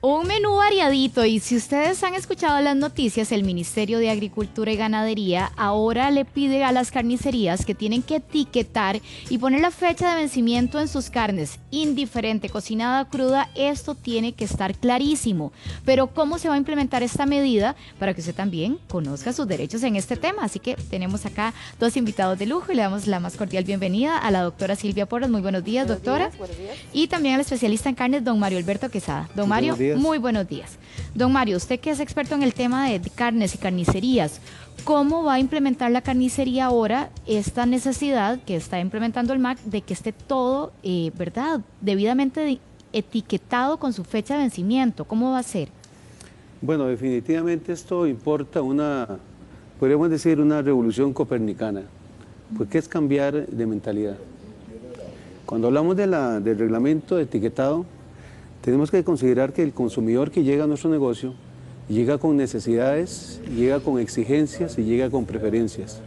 Un menú variadito, y si ustedes han escuchado las noticias, el Ministerio de Agricultura y Ganadería ahora le pide a las carnicerías que tienen que etiquetar y poner la fecha de vencimiento en sus carnes, indiferente, cocinada, cruda, esto tiene que estar clarísimo. Pero ¿cómo se va a implementar esta medida para que usted también conozca sus derechos en este tema? Así que tenemos acá dos invitados de lujo y le damos la más cordial bienvenida a la doctora Silvia Porras. Muy buenos días, doctora. Buenos días. Y también al especialista en carnes, don Mario Alberto Quesada. Don Mario, muy buenos días. Don Mario, usted que es experto en el tema de carnes y carnicerías, ¿cómo va a implementar la carnicería ahora esta necesidad que está implementando el MAC de que esté todo, ¿verdad?, debidamente etiquetado con su fecha de vencimiento? ¿Cómo va a ser? Bueno, definitivamente esto importa podríamos decir, una revolución copernicana, porque es cambiar de mentalidad. Cuando hablamos del reglamento de etiquetado, tenemos que considerar que el consumidor que llega a nuestro negocio llega con necesidades, llega con exigencias y llega con preferencias.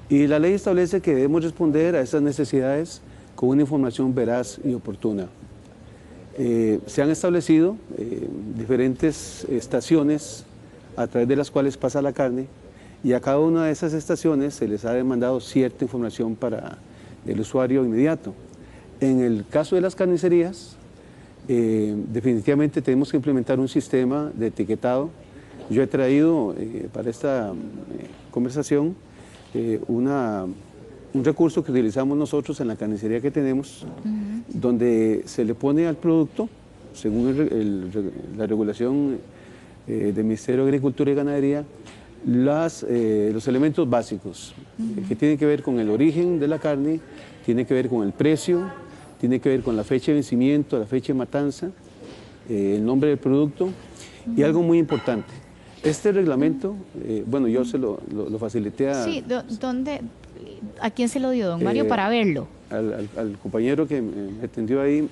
Y la ley establece que debemos responder a esas necesidades con una información veraz y oportuna. Se han establecido diferentes estaciones a través de las cuales pasa la carne, y a cada una de esas estaciones se les ha demandado cierta información para el usuario inmediato. En el caso de las carnicerías, definitivamente tenemos que implementar un sistema de etiquetado. Yo he traído para esta conversación un recurso que utilizamos nosotros en la carnicería que tenemos, donde se le pone al producto, según la regulación del Ministerio de Agricultura y Ganadería, los elementos básicos que tienen que ver con el origen de la carne, tiene que ver con el precio, tiene que ver con la fecha de vencimiento, la fecha de matanza, el nombre del producto y algo muy importante. Este reglamento, bueno, yo se lo facilité a... Sí, ¿a quién se lo dio, don Mario, para verlo? Al compañero que me atendió ahí,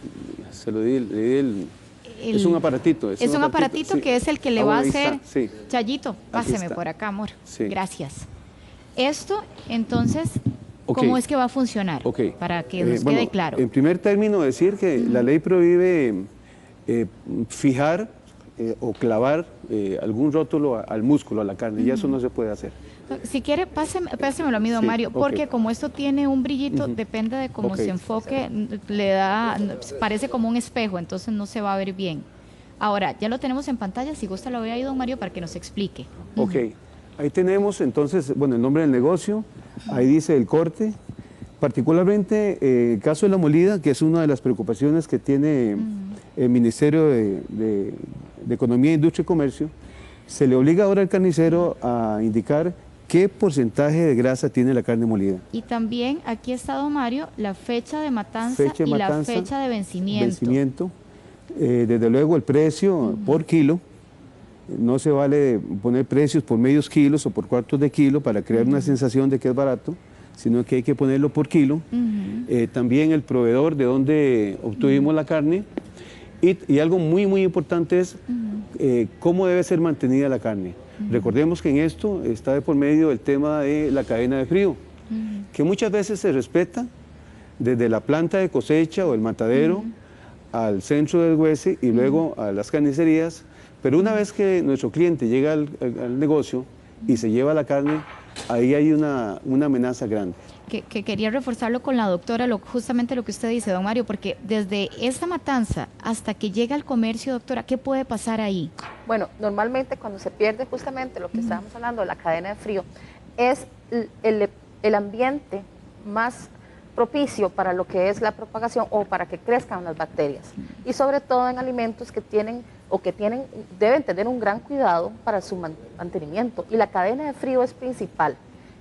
se lo di, es un aparatito. Es un aparatito sí, que es el que le va a hacer... Sí. Chayito, páseme por acá, amor. Sí. Gracias. Esto, entonces... ¿Cómo es que va a funcionar? Para que nos quede claro. En primer término, decir que la ley prohíbe fijar o clavar algún rótulo al músculo, a la carne, y eso no se puede hacer. Si quiere, pásemelo a mí, don Mario, porque como esto tiene un brillito, depende de cómo se enfoque, parece como un espejo, entonces no se va a ver bien. Ahora, ya lo tenemos en pantalla, si gusta lo ve ahí, don Mario, para que nos explique. Ahí tenemos entonces, bueno, el nombre del negocio, ahí dice el corte, particularmente el caso de la molida, que es una de las preocupaciones que tiene el Ministerio de Economía, Industria y Comercio, se le obliga ahora al carnicero a indicar qué porcentaje de grasa tiene la carne molida. Y también aquí está, don Mario, la fecha de matanza y la fecha de vencimiento. Desde luego el precio por kilo. No se vale poner precios por medios kilos o por cuartos de kilo para crear una sensación de que es barato, sino que hay que ponerlo por kilo. También el proveedor de donde obtuvimos la carne. Y algo muy, muy importante es cómo debe ser mantenida la carne. Recordemos que en esto está de por medio el tema de la cadena de frío, que muchas veces se respeta desde la planta de cosecha o el matadero al centro del deshuese y luego a las carnicerías. Pero una vez que nuestro cliente llega al negocio y se lleva la carne, ahí hay una amenaza grande. Que quería reforzarlo con la doctora, justamente lo que usted dice, don Mario, porque desde esta matanza hasta que llega al comercio, doctora, ¿qué puede pasar ahí? Bueno, normalmente cuando se pierde justamente lo que estábamos hablando de la cadena de frío, es el ambiente más propicio para lo que es la propagación o para que crezcan las bacterias. Y sobre todo en alimentos que deben tener un gran cuidado para su mantenimiento. Y la cadena de frío es principal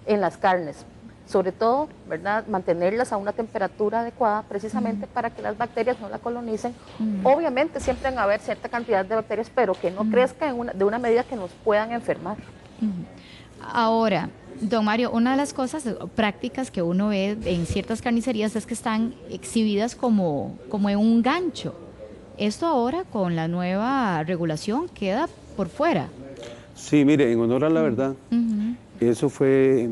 en las carnes. Sobre todo, ¿verdad?, mantenerlas a una temperatura adecuada precisamente para que las bacterias no la colonicen. Obviamente siempre van a haber cierta cantidad de bacterias, pero que no crezcan de una medida que nos puedan enfermar. Ahora, don Mario, una de las cosas prácticas que uno ve en ciertas carnicerías es que están exhibidas como en un gancho. Esto ahora con la nueva regulación queda por fuera. Sí, mire, en honor a la verdad, eso fue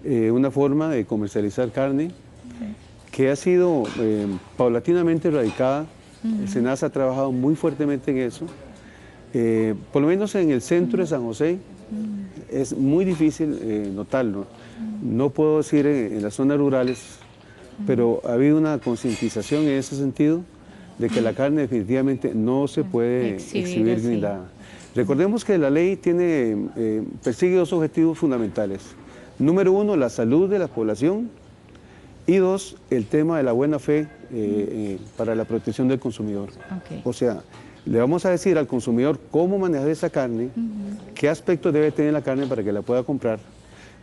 una forma de comercializar carne que ha sido paulatinamente erradicada El SENASA ha trabajado muy fuertemente en eso. Por lo menos en el centro de San José es muy difícil notarlo. No puedo decir en las zonas rurales, pero ha habido una concientización en ese sentido de que la carne definitivamente no se puede exhibir blindada. Recordemos que la ley persigue dos objetivos fundamentales. Número uno, la salud de la población, y dos, el tema de la buena fe para la protección del consumidor. O sea, le vamos a decir al consumidor cómo manejar esa carne, qué aspectos debe tener la carne para que la pueda comprar,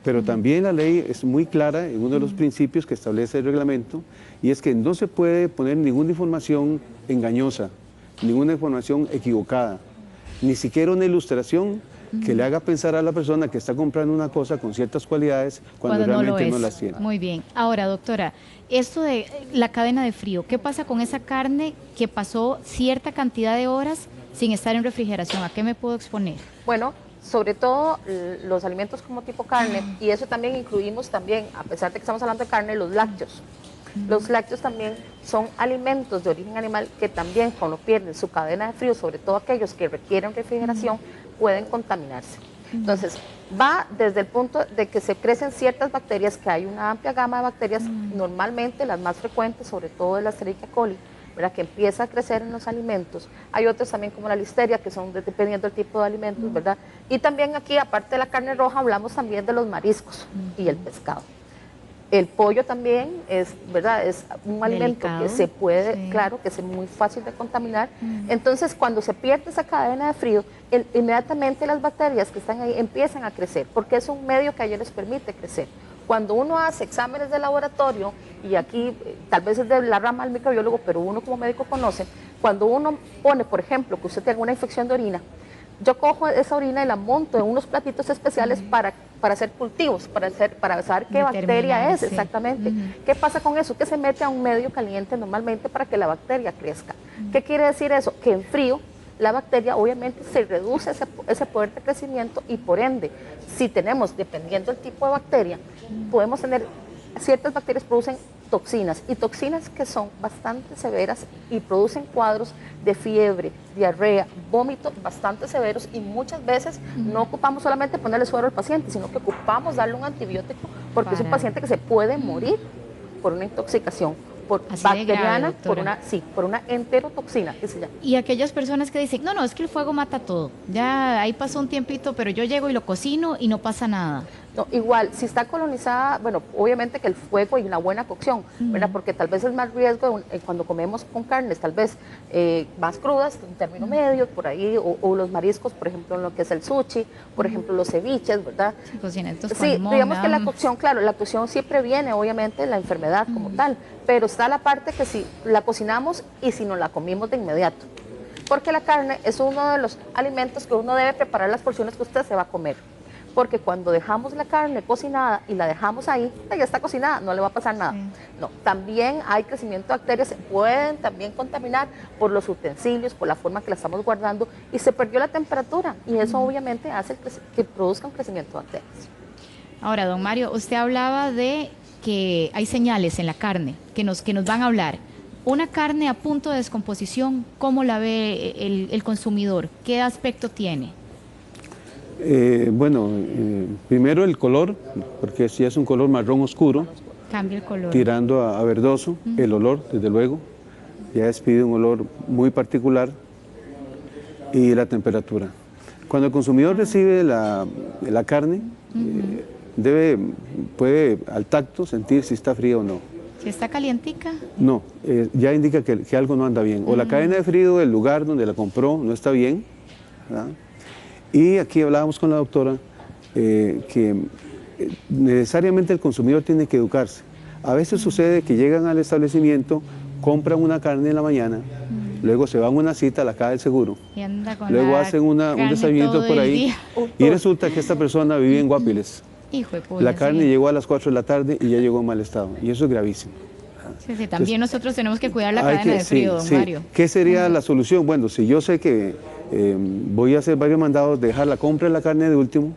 pero también la ley es muy clara en uno de los principios que establece el reglamento, y es que no se puede poner ninguna información engañosa, ninguna información equivocada, ni siquiera una ilustración que le haga pensar a la persona que está comprando una cosa con ciertas cualidades cuando realmente no las tiene. Muy bien. Ahora, doctora, esto de la cadena de frío, ¿qué pasa con esa carne que pasó cierta cantidad de horas sin estar en refrigeración? ¿A qué me puedo exponer? Bueno, sobre todo los alimentos como tipo carne, y eso también incluimos también, a pesar de que estamos hablando de carne, los lácteos. Los lácteos también son alimentos de origen animal que también cuando pierden su cadena de frío, sobre todo aquellos que requieren refrigeración, pueden contaminarse. Entonces, va desde el punto de que se crecen ciertas bacterias, que hay una amplia gama de bacterias, normalmente las más frecuentes, sobre todo de la Escherichia coli, ¿verdad?, que empieza a crecer en los alimentos. Hay otros también como la listeria, que son dependiendo del tipo de alimentos, ¿verdad? Y también aquí, aparte de la carne roja, hablamos también de los mariscos y el pescado. El pollo también es, ¿verdad?, es un alimento que se puede, claro, que es muy fácil de contaminar. Entonces, cuando se pierde esa cadena de frío, inmediatamente las bacterias que están ahí empiezan a crecer, porque es un medio que a ellos les permite crecer. Cuando uno hace exámenes de laboratorio, y aquí tal vez es de la rama del microbiólogo, pero uno como médico conoce, cuando uno pone, por ejemplo, que usted tenga una infección de orina, yo cojo esa orina y la monto en unos platitos especiales para hacer cultivos, para saber qué bacteria es exactamente. ¿Qué pasa con eso? Que se mete a un medio caliente normalmente para que la bacteria crezca. ¿Qué quiere decir eso? Que en frío la bacteria obviamente se reduce ese poder de crecimiento, y por ende, si tenemos, dependiendo del tipo de bacteria, podemos tener, ciertas bacterias producen toxinas, y toxinas que son bastante severas y producen cuadros de fiebre, diarrea, vómito bastante severos, y muchas veces no ocupamos solamente ponerle suero al paciente, sino que ocupamos darle un antibiótico, porque es un paciente que se puede morir por una intoxicación bacteriana, grave, por una enterotoxina que se llama. Y aquellas personas que dicen, no, es que el fuego mata todo, ya ahí pasó un tiempito, pero yo llego y lo cocino y no pasa nada. No, igual, si está colonizada, bueno, obviamente que el fuego y una buena cocción, ¿verdad? Porque tal vez es más riesgo cuando comemos con carnes, tal vez más crudas, en término medio, por ahí, o los mariscos, por ejemplo, en lo que es el sushi, por ejemplo, los ceviches, ¿verdad? Sí, digamos que la cocción, claro, la cocción sí previene, obviamente, la enfermedad como tal, pero está la parte que si la cocinamos y si no la comimos de inmediato. Porque la carne es uno de los alimentos que uno debe preparar las porciones que usted se va a comer. Porque cuando dejamos la carne cocinada y la dejamos ahí, ya está cocinada, no le va a pasar nada. No, también hay crecimiento de bacterias, se pueden también contaminar por los utensilios, por la forma que la estamos guardando, y se perdió la temperatura, y eso obviamente hace que produzca un crecimiento de bacterias. Ahora, don Mario, usted hablaba de que hay señales en la carne que nos van a hablar. Una carne a punto de descomposición, ¿cómo la ve el consumidor? ¿Qué aspecto tiene? Primero el color, porque si es un color marrón oscuro, cambia el color, tirando a verdoso. El olor, desde luego, ya despide un olor muy particular, y la temperatura. Cuando el consumidor recibe la carne, puede al tacto sentir si está fría o no. ¿Si está calientica? No, ya indica que algo no anda bien. O la cadena de frío del lugar donde la compró no está bien, ¿verdad? Y aquí hablábamos con la doctora que necesariamente el consumidor tiene que educarse. A veces sucede que llegan al establecimiento, compran una carne en la mañana, luego se van a una cita a la caja del seguro, luego hacen un desayuno por ahí, y resulta que esta persona vive en Guapiles. Hijo de puya, la carne llegó a las 4 de la tarde y ya llegó en mal estado, y eso es gravísimo. Sí, también entonces, nosotros tenemos que cuidar la cadena de frío, don Mario. ¿Qué sería la solución? Bueno, si yo sé que voy a hacer varios mandados, dejar la compra de la carne de último,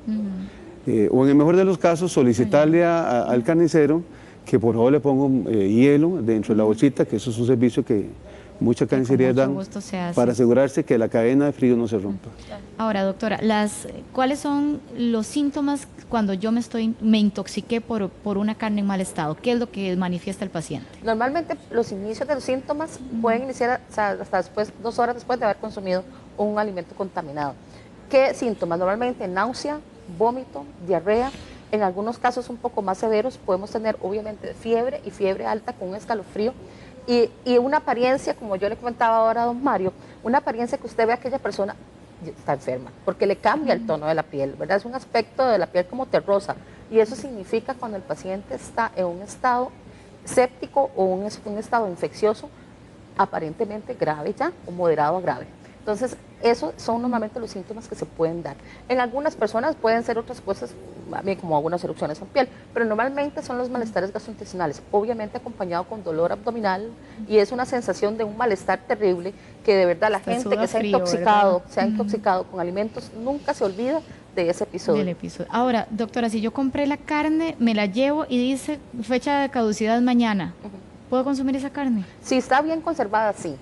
o en el mejor de los casos solicitarle al carnicero que por favor le ponga hielo dentro de la bolsita, que eso es un servicio que Muchas carnicerías mucho dan gusto se hace. para asegurarse que la cadena de frío no se rompa. Ahora, doctora, ¿cuáles son los síntomas cuando yo me intoxiqué por una carne en mal estado? ¿Qué es lo que manifiesta el paciente? Normalmente los inicios de los síntomas pueden iniciar hasta después, 2 horas después de haber consumido un alimento contaminado. ¿Qué síntomas? Normalmente náusea, vómito, diarrea. En algunos casos un poco más severos podemos tener obviamente fiebre y fiebre alta con un escalofrío y una apariencia, como yo le comentaba ahora a don Mario, una apariencia que usted ve a aquella persona está enferma, porque le cambia el tono de la piel, ¿verdad? Es un aspecto de la piel como terrosa y eso significa cuando el paciente está en un estado séptico o un estado infeccioso aparentemente grave ya o moderado a grave. Entonces, esos son normalmente los síntomas que se pueden dar. En algunas personas pueden ser otras cosas, como algunas erupciones en piel, pero normalmente son los malestares gastrointestinales, obviamente acompañado con dolor abdominal y es una sensación de un malestar terrible que de verdad la gente que se ha intoxicado con alimentos nunca se olvida de ese episodio. Ahora, doctora, si yo compré la carne, me la llevo y dice fecha de caducidad mañana, ¿puedo consumir esa carne? Si está bien conservada, sí.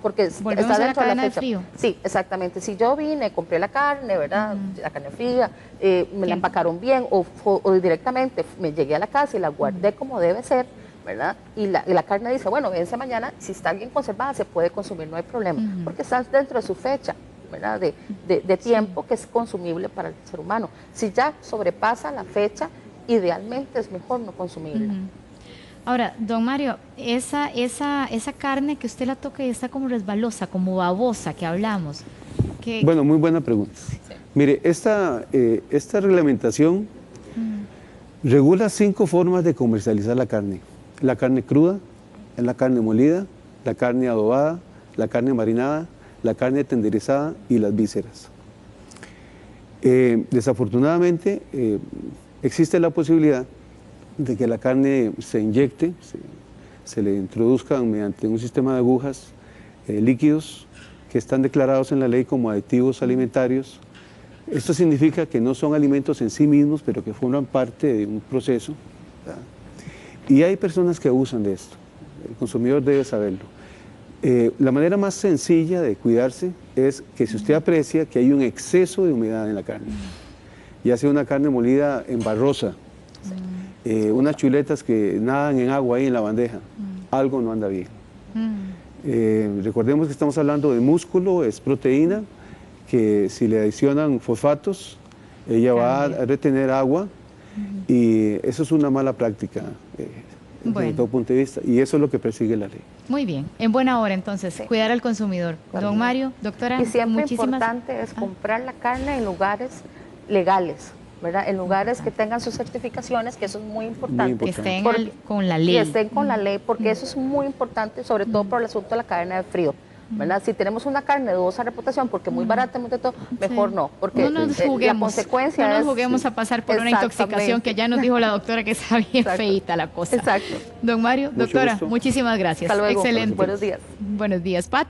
Porque volvemos está a la dentro de cadena la de fecha. frío. Sí, exactamente. Si yo vine, compré la carne, ¿verdad? La carne fría, me la empacaron bien o directamente me llegué a la casa y la guardé como debe ser, ¿verdad? Y la carne dice, bueno, vence mañana, si está bien conservada se puede consumir, no hay problema, porque está dentro de su fecha, ¿verdad? De tiempo que es consumible para el ser humano. Si ya sobrepasa la fecha, idealmente es mejor no consumirla. Ahora, don Mario, esa carne que usted la toca y está como resbalosa, como babosa que hablamos. Bueno, muy buena pregunta. Sí. Mire, esta reglamentación regula 5 formas de comercializar la carne. La carne cruda, la carne molida, la carne adobada, la carne marinada, la carne tenderizada y las vísceras. Desafortunadamente, existe la posibilidad de que la carne se inyecte, se le introduzcan mediante un sistema de agujas líquidos que están declarados en la ley como aditivos alimentarios. Esto significa que no son alimentos en sí mismos, pero que forman parte de un proceso, ¿verdad? Y hay personas que abusan de esto, el consumidor debe saberlo. La manera más sencilla de cuidarse es que si usted aprecia que hay un exceso de humedad en la carne, ya sea una carne molida en barrosa, unas chuletas que nadan en agua ahí en la bandeja, algo no anda bien. Recordemos que estamos hablando de músculo, es proteína, que si le adicionan fosfatos, ella va a retener agua y eso es una mala práctica desde todo punto de vista y eso es lo que persigue la ley. Muy bien, en buena hora entonces, cuidar al consumidor. Don Mario, doctora, y siempre importante es comprar la carne en lugares legales, ¿verdad? En lugares que tengan sus certificaciones, que eso es muy importante. Que estén con la ley. Que estén con la ley, porque eso es muy importante, sobre todo por el asunto de la cadena de frío, ¿verdad? Si tenemos una carne de dudosa reputación, porque muy barata, muy de todo, mejor no, porque la consecuencia no nos juguemos a pasar por una intoxicación que ya nos dijo la doctora que está bien feíta la cosa. Exacto. Don Mario, doctora, muchísimas gracias. Hasta luego. Excelente. Buenos días. Buenos días, Pat.